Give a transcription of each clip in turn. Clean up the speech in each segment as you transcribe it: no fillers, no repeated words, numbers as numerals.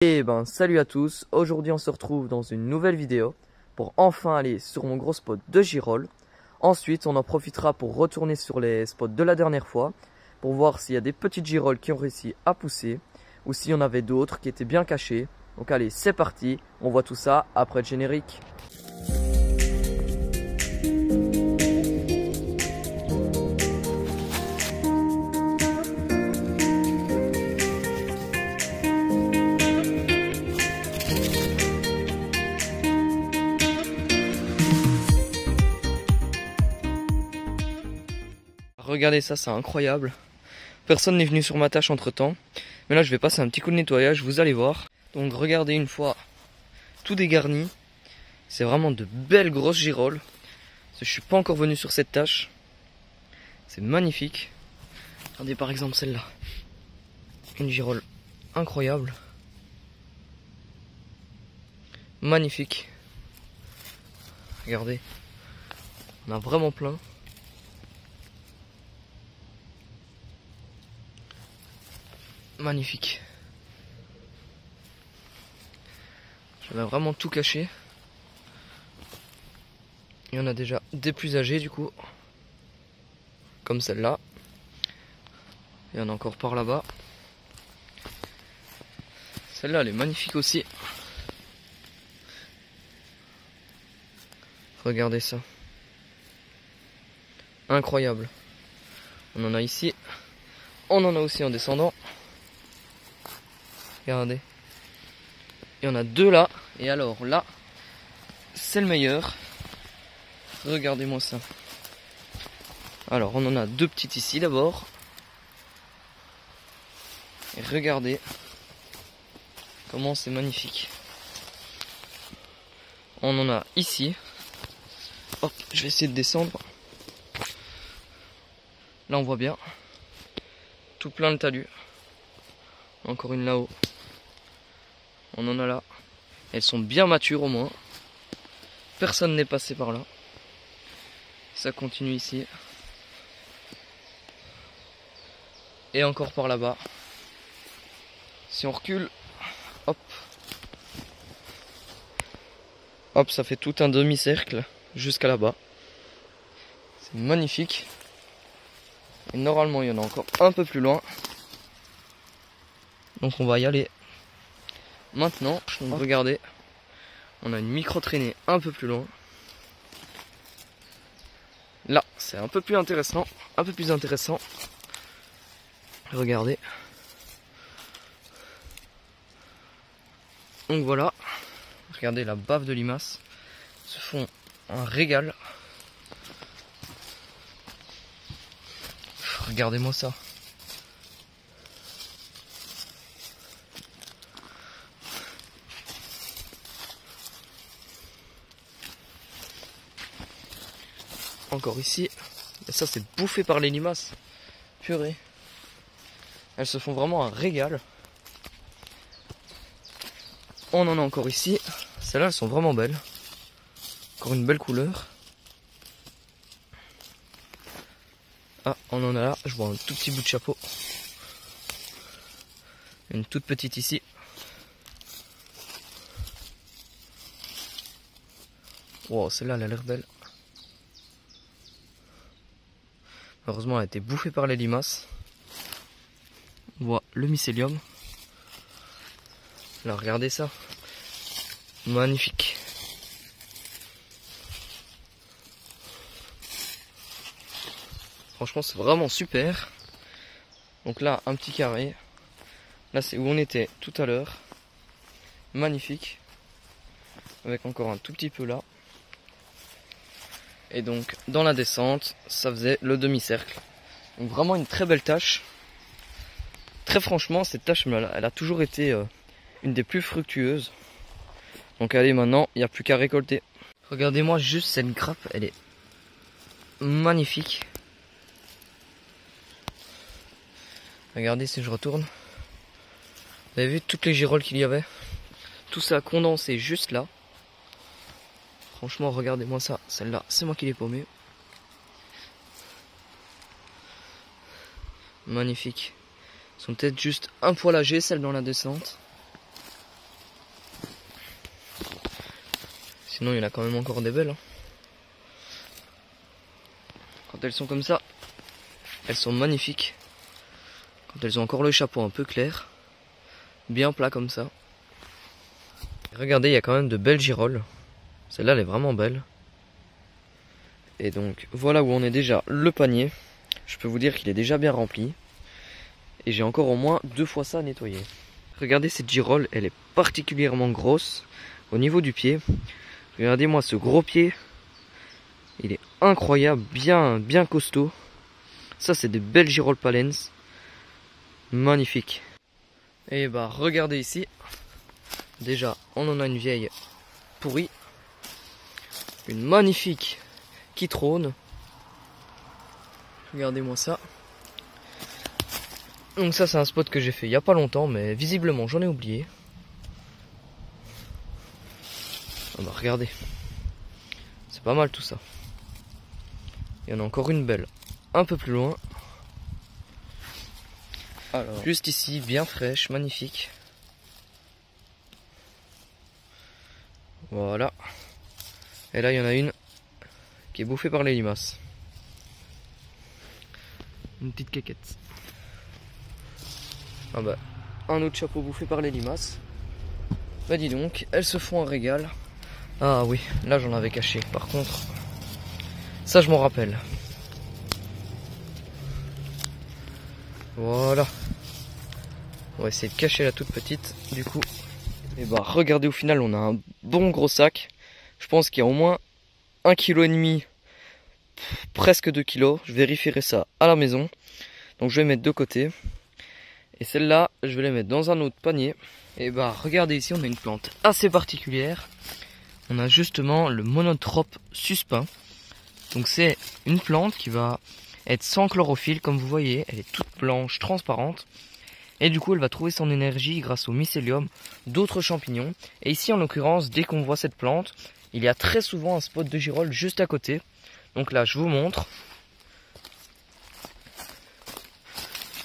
Et ben salut à tous, aujourd'hui on se retrouve dans une nouvelle vidéo pour enfin aller sur mon gros spot de girolles. Ensuite on en profitera pour retourner sur les spots de la dernière fois pour voir s'il y a des petites girolles qui ont réussi à pousser ou s'il y en avait d'autres qui étaient bien cachées. Donc allez, c'est parti, on voit tout ça après le générique. Regardez ça, c'est incroyable. Personne n'est venu sur ma tâche entre temps. Mais là je vais passer un petit coup de nettoyage, vous allez voir. Donc regardez une fois tout dégarni. C'est vraiment de belles grosses girolles. Je suis pas encore venu sur cette tâche. C'est magnifique. Regardez par exemple celle-là. Une girolle incroyable. Magnifique. Regardez. On a vraiment plein. Magnifique. J'avais vraiment tout caché. Il y en a déjà des plus âgés du coup. Comme celle-là. Il y en a encore par là-bas. Celle-là elle est magnifique aussi. Regardez ça. Incroyable. On en a ici. On en a aussi en descendant. Regardez. Il y en a deux là. Et alors là, c'est le meilleur. Regardez-moi ça. Alors on en a deux petites ici d'abord. Et regardez comment c'est magnifique. On en a ici. Hop, je vais essayer de descendre. Là on voit bien. Tout plein de talus. Encore une là-haut. On en a là. Elles sont bien matures au moins. Personne n'est passé par là. Ça continue ici. Et encore par là-bas. Si on recule, hop. Hop, ça fait tout un demi-cercle jusqu'à là-bas. C'est magnifique. Et normalement, il y en a encore un peu plus loin. Donc on va y aller. Maintenant, donc regardez. On a une micro-traînée un peu plus loin. Là, c'est un peu plus intéressant. Un peu plus intéressant. Regardez. Donc voilà. Regardez la bave de limaces. Ils se font un régal. Regardez-moi ça. Encore ici. Et ça c'est bouffé par les limaces. Purée. Elles se font vraiment un régal. On en a encore ici. Celles-là elles sont vraiment belles. Encore une belle couleur. Ah, on en a là. Je vois un tout petit bout de chapeau. Une toute petite ici. Wow, celle-là elle a l'air belle. Heureusement elle a été bouffée par les limaces. On voit le mycélium. Là regardez ça. Magnifique. Franchement c'est vraiment super. Donc là un petit carré. Là c'est où on était tout à l'heure. Magnifique. Avec encore un tout petit peu là. Et donc dans la descente ça faisait le demi-cercle. Donc vraiment une très belle tâche. Très franchement cette tâche elle a toujours été une des plus fructueuses. Donc allez maintenant il n'y a plus qu'à récolter. Regardez-moi juste cette grappe, elle est magnifique. Regardez si je retourne. Vous avez vu toutes les girolles qu'il y avait? Tout ça condensé juste là. Franchement regardez-moi ça. Celle-là c'est moi qui l'ai paumée. Magnifique. Elles sont peut-être juste un poil âgées celles dans la descente. Sinon, il y en a quand même encore des belles. Hein. Quand elles sont comme ça, elles sont magnifiques. Quand elles ont encore le chapeau un peu clair, bien plat comme ça. Regardez, il y a quand même de belles girolles. Celle-là, elle est vraiment belle. Et donc, voilà où on est déjà le panier. Je peux vous dire qu'il est déjà bien rempli. Et j'ai encore au moins 2 fois ça à nettoyer. Regardez cette girolle, elle est particulièrement grosse au niveau du pied. Regardez-moi ce gros pied. Il est incroyable, bien costaud. Ça, c'est des belles girolles Palens. Magnifique. Et bah, regardez ici. Déjà, on en a une vieille pourrie. Une magnifique qui trône. Regardez-moi ça. Donc ça, c'est un spot que j'ai fait il y a pas longtemps, mais visiblement j'en ai oublié. Ah bah regardez. C'est pas mal tout ça. Il y en a encore une belle un peu plus loin. Alors, juste ici, bien fraîche, magnifique. Voilà. Et là, il y en a une qui est bouffée par les limaces. Une petite quéquette. Ah bah, un autre chapeau bouffé par les limaces. Bah dis donc, elles se font un régal. Ah oui, là j'en avais caché. Par contre, ça je m'en rappelle. Voilà. On va essayer de cacher la toute petite, du coup. Et bah regardez, au final on a un bon gros sac. Je pense qu'il y a au moins 1,5 kg, presque 2 kg. Je vérifierai ça à la maison. Donc je vais mettre de côté. Et celle-là, je vais les mettre dans un autre panier. Et bah regardez ici, on a une plante assez particulière. On a justement le Monotrope suspens. Donc c'est une plante qui va être sans chlorophylle, comme vous voyez. Elle est toute blanche, transparente. Et du coup, elle va trouver son énergie grâce au mycélium d'autres champignons. Et ici, en l'occurrence, dès qu'on voit cette plante, il y a très souvent un spot de girolles juste à côté. Donc là, je vous montre.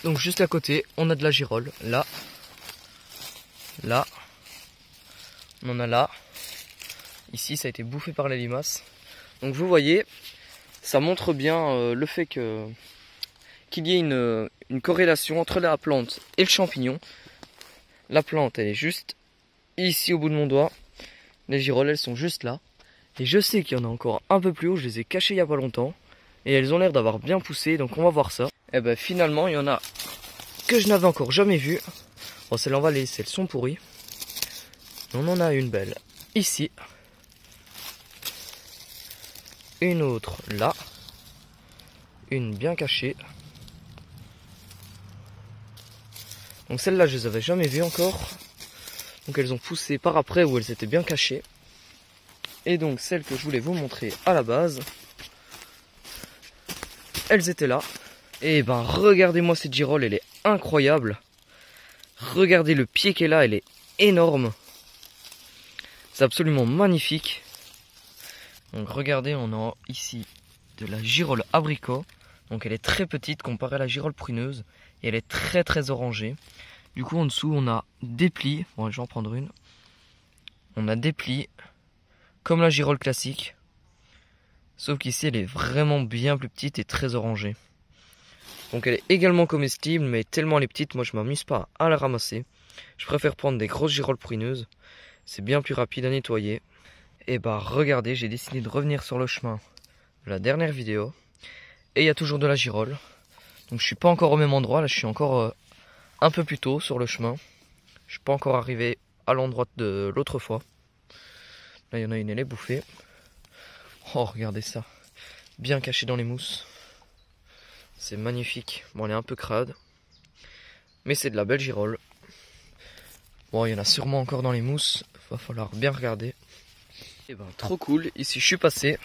Donc juste à côté, on a de la girolle. Là. Là. On en a là. Ici, ça a été bouffé par les limaces. Donc vous voyez, ça montre bien le fait qu'il y ait une corrélation entre la plante et le champignon. La plante, elle est juste ici au bout de mon doigt. Les girolles, elles sont juste là. Et je sais qu'il y en a encore un peu plus haut, je les ai cachées il n'y a pas longtemps. Et elles ont l'air d'avoir bien poussé, donc on va voir ça. Et ben finalement, il y en a que je n'avais encore jamais vu. Bon, celles-là, on va les laisser, elles sont pourries. On en a une belle ici. Une autre là. Une bien cachée. Donc celles-là, je les avais jamais vues encore. Donc elles ont poussé par après où elles étaient bien cachées. Et donc celles que je voulais vous montrer à la base, elles étaient là. Et ben regardez-moi cette girolle, elle est incroyable. Regardez le pied qu'elle a, elle est énorme. C'est absolument magnifique. Donc regardez, on a ici de la girolle abricot. Donc elle est très petite comparée à la girolle pruneuse. Et elle est très orangée. Du coup en dessous on a des plis. Bon, je vais en prendre une. On a des plis comme la girolle classique. Sauf qu'ici elle est vraiment bien plus petite et très orangée. Donc elle est également comestible, mais tellement elle est petite, moi je m'amuse pas à la ramasser. Je préfère prendre des grosses girolles pruneuses. C'est bien plus rapide à nettoyer. Et bah regardez, j'ai décidé de revenir sur le chemin de la dernière vidéo. Et il y a toujours de la girolle. Donc je suis pas encore au même endroit, là je suis encore un peu plus tôt sur le chemin. Je suis pas encore arrivé à l'endroit de l'autre fois. Là il y en a une, elle est bouffée. Oh regardez ça, bien caché dans les mousses. C'est magnifique. Bon elle est un peu crade, mais c'est de la belle girolle. Bon il y en a sûrement encore dans les mousses, va falloir bien regarder. Et ben trop cool, ici je suis passé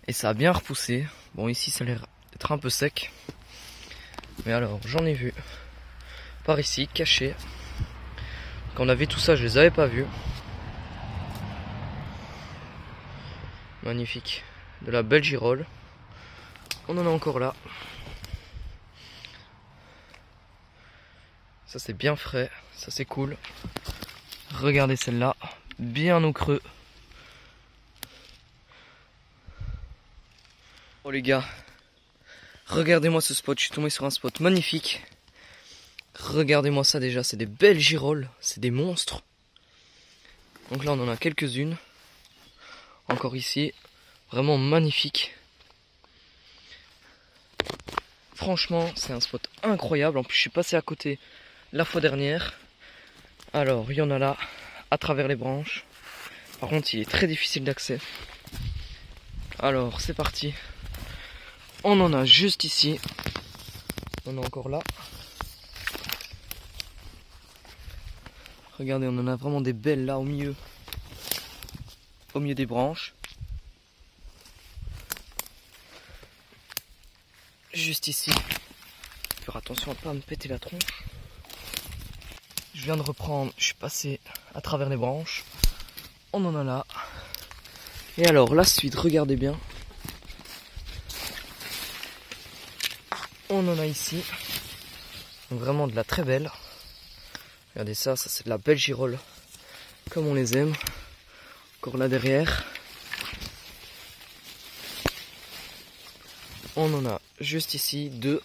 et ça a bien repoussé. Bon ici ça a l'air d'être un peu sec, mais alors j'en ai vu par ici caché. Quand on avait tout ça je les avais pas vus. Magnifique, de la belle girolle. On en a encore là. Ça c'est bien frais, ça c'est cool. Regardez celle-là, bien au creux. Oh les gars, regardez-moi ce spot, je suis tombé sur un spot magnifique. Regardez-moi ça déjà, c'est des belles girolles, c'est des monstres. Donc là on en a quelques-unes. Encore ici, vraiment magnifique. Franchement, c'est un spot incroyable. En plus, je suis passé à côté la fois dernière. Alors, il y en a là, à travers les branches. Par contre, il est très difficile d'accès. Alors, c'est parti. On en a juste ici. On en a encore là. Regardez, on en a vraiment des belles là au milieu. Au milieu des branches. Juste ici. Faire attention à pas me péter la tronche. Je viens de reprendre, je suis passé à travers les branches. On en a là. Et alors la suite, regardez bien. On en a ici. Donc vraiment de la très belle. Regardez ça, ça c'est de la belle girolle. Comme on les aime. Encore là derrière. On en a juste ici deux.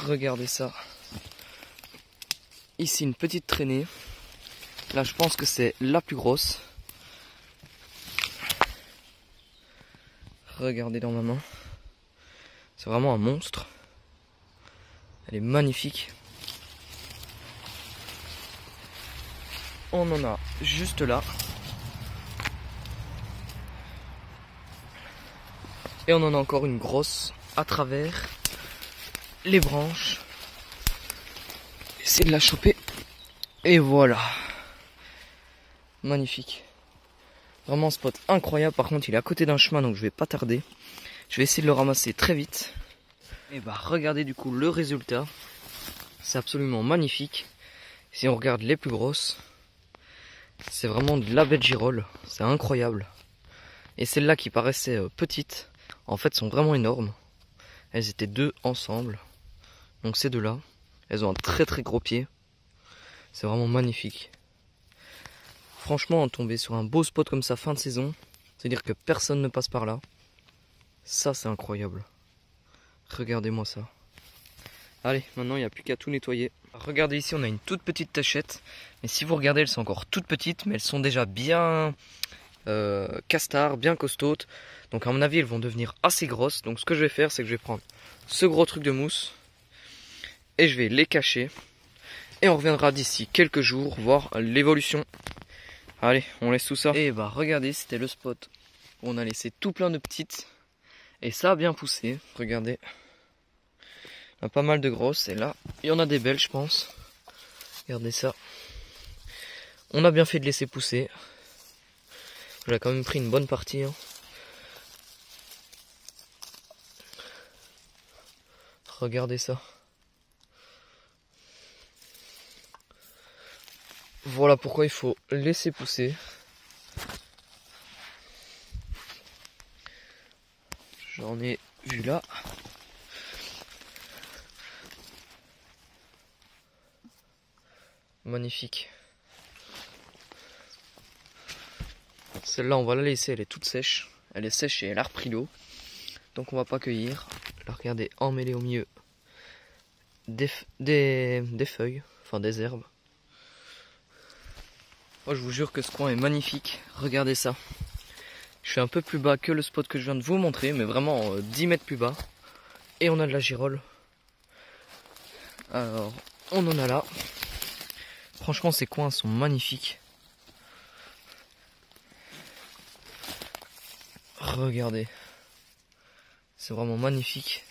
Regardez ça. Ici une petite traînée. Là je pense que c'est la plus grosse. Regardez dans ma main. C'est vraiment un monstre. Elle est magnifique. On en a juste là. Et on en a encore une grosse à travers les branches. Essayez de la choper. Et voilà. Magnifique. Vraiment un spot incroyable. Par contre, il est à côté d'un chemin, donc je vais pas tarder. Je vais essayer de le ramasser très vite. Et bah, regardez du coup le résultat. C'est absolument magnifique. Si on regarde les plus grosses, c'est vraiment de la belle girolle. C'est incroyable. Et celles-là qui paraissaient petites, en fait, sont vraiment énormes. Elles étaient deux ensemble. Donc ces deux-là, elles ont un très très gros pied. C'est vraiment magnifique. Franchement, tomber sur un beau spot comme ça fin de saison, c'est-à-dire que personne ne passe par là. Ça, c'est incroyable. Regardez-moi ça. Allez, maintenant, il n'y a plus qu'à tout nettoyer. Regardez ici, on a une toute petite tachette. Mais si vous regardez, elles sont encore toutes petites, mais elles sont déjà bien castard, bien costaudes. Donc à mon avis, elles vont devenir assez grosses. Donc ce que je vais faire, c'est que je vais prendre ce gros truc de mousse et je vais les cacher. Et on reviendra d'ici quelques jours voir l'évolution. Allez, on laisse tout ça. Et bah regardez, c'était le spot où on a laissé tout plein de petites. Et ça a bien poussé, regardez. Il y a pas mal de grosses, et là, il y en a des belles, je pense. Regardez ça. On a bien fait de laisser pousser. J'ai quand même pris une bonne partie. Hein. Regardez ça. Voilà pourquoi il faut laisser pousser. J'en ai vu là. Magnifique. Celle-là, on va la laisser, elle est toute sèche. Elle est sèche et elle a repris l'eau. Donc on va pas cueillir. Là, regardez, emmêlé au milieu des feuilles, enfin des herbes. Oh, je vous jure que ce coin est magnifique. Regardez ça. Je suis un peu plus bas que le spot que je viens de vous montrer, mais vraiment 10 mètres plus bas. Et on a de la girolle. Alors, on en a là. Franchement, ces coins sont magnifiques. Regardez. C'est vraiment magnifique.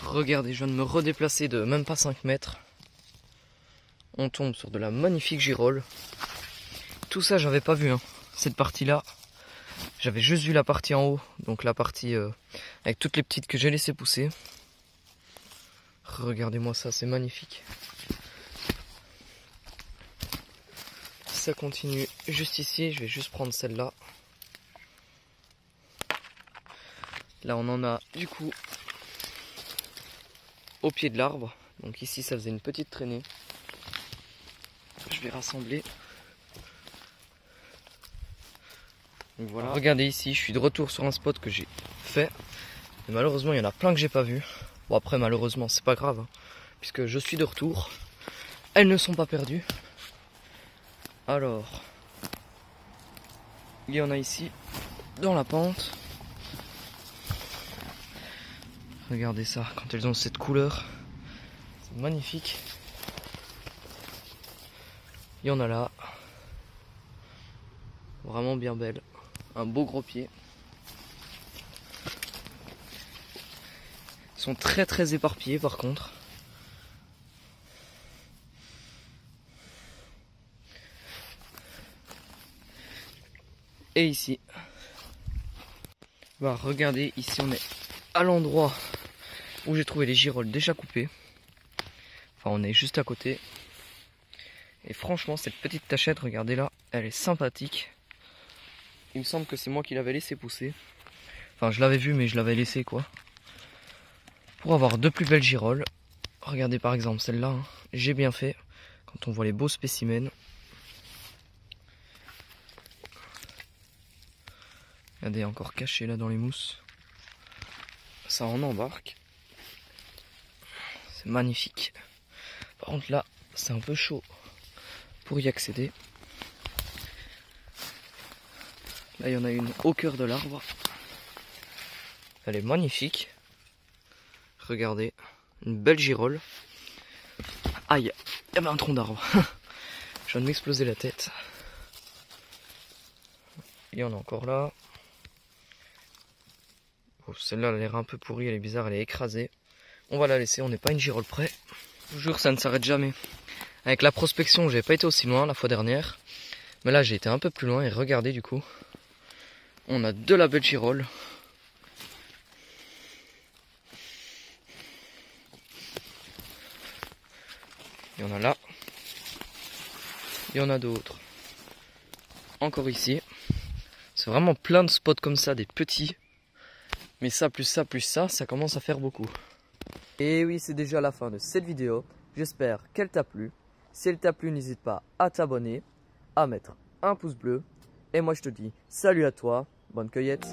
Regardez, je viens de me redéplacer de même pas 5 mètres. On tombe sur de la magnifique girolle. Tout ça, j'avais pas vu. Hein. Cette partie-là, j'avais juste vu la partie en haut. Donc la partie avec toutes les petites que j'ai laissées pousser. Regardez-moi ça, c'est magnifique. Ça continue juste ici. Je vais juste prendre celle-là. Là, on en a du coup au pied de l'arbre. Donc ici, ça faisait une petite traînée. Je vais rassembler. Donc voilà, regardez ici, je suis de retour sur un spot que j'ai fait. Et malheureusement, il y en a plein que j'ai pas vu. Bon après, malheureusement, c'est pas grave, hein, puisque je suis de retour. Elles ne sont pas perdues. Alors, il y en a ici, dans la pente. Regardez ça, quand elles ont cette couleur, c'est magnifique. Il y en a là, vraiment bien belle, un beau gros pied. Ils sont très très éparpillés par contre. Et ici, bah regardez, ici on est à l'endroit où j'ai trouvé les girolles déjà coupées. Enfin on est juste à côté. Et franchement cette petite tachette, regardez là, elle est sympathique. Il me semble que c'est moi qui l'avais laissé pousser. Enfin je l'avais vu mais je l'avais laissé quoi. Pour avoir de plus belles girolles. Regardez par exemple celle-là, hein. J'ai bien fait. Quand on voit les beaux spécimens. Regardez, encore caché là dans les mousses. Ça en embarque. C'est magnifique. Par contre là, c'est un peu chaud pour y accéder. Là, il y en a une au cœur de l'arbre. Elle est magnifique. Regardez, une belle girole. Aïe, il y avait un tronc d'arbre. Je viens de m'exploser la tête. Il y en a encore là. Oh, celle-là, elle a l'air un peu pourrie, elle est bizarre, elle est écrasée. On va la laisser, on n'est pas une girole près. Je vous jure, ça ne s'arrête jamais. Avec la prospection, j'ai pas été aussi loin la fois dernière. Mais là, j'ai été un peu plus loin et regardez du coup. On a de la belle girole. Il y en a là. Il y en a d'autres. Encore ici. C'est vraiment plein de spots comme ça, des petits. Mais ça, plus ça, plus ça commence à faire beaucoup. Et oui, c'est déjà la fin de cette vidéo. J'espère qu'elle t'a plu. Si elle t'a plu, n'hésite pas à t'abonner, à mettre un pouce bleu. Et moi, je te dis salut à toi, bonne cueillette.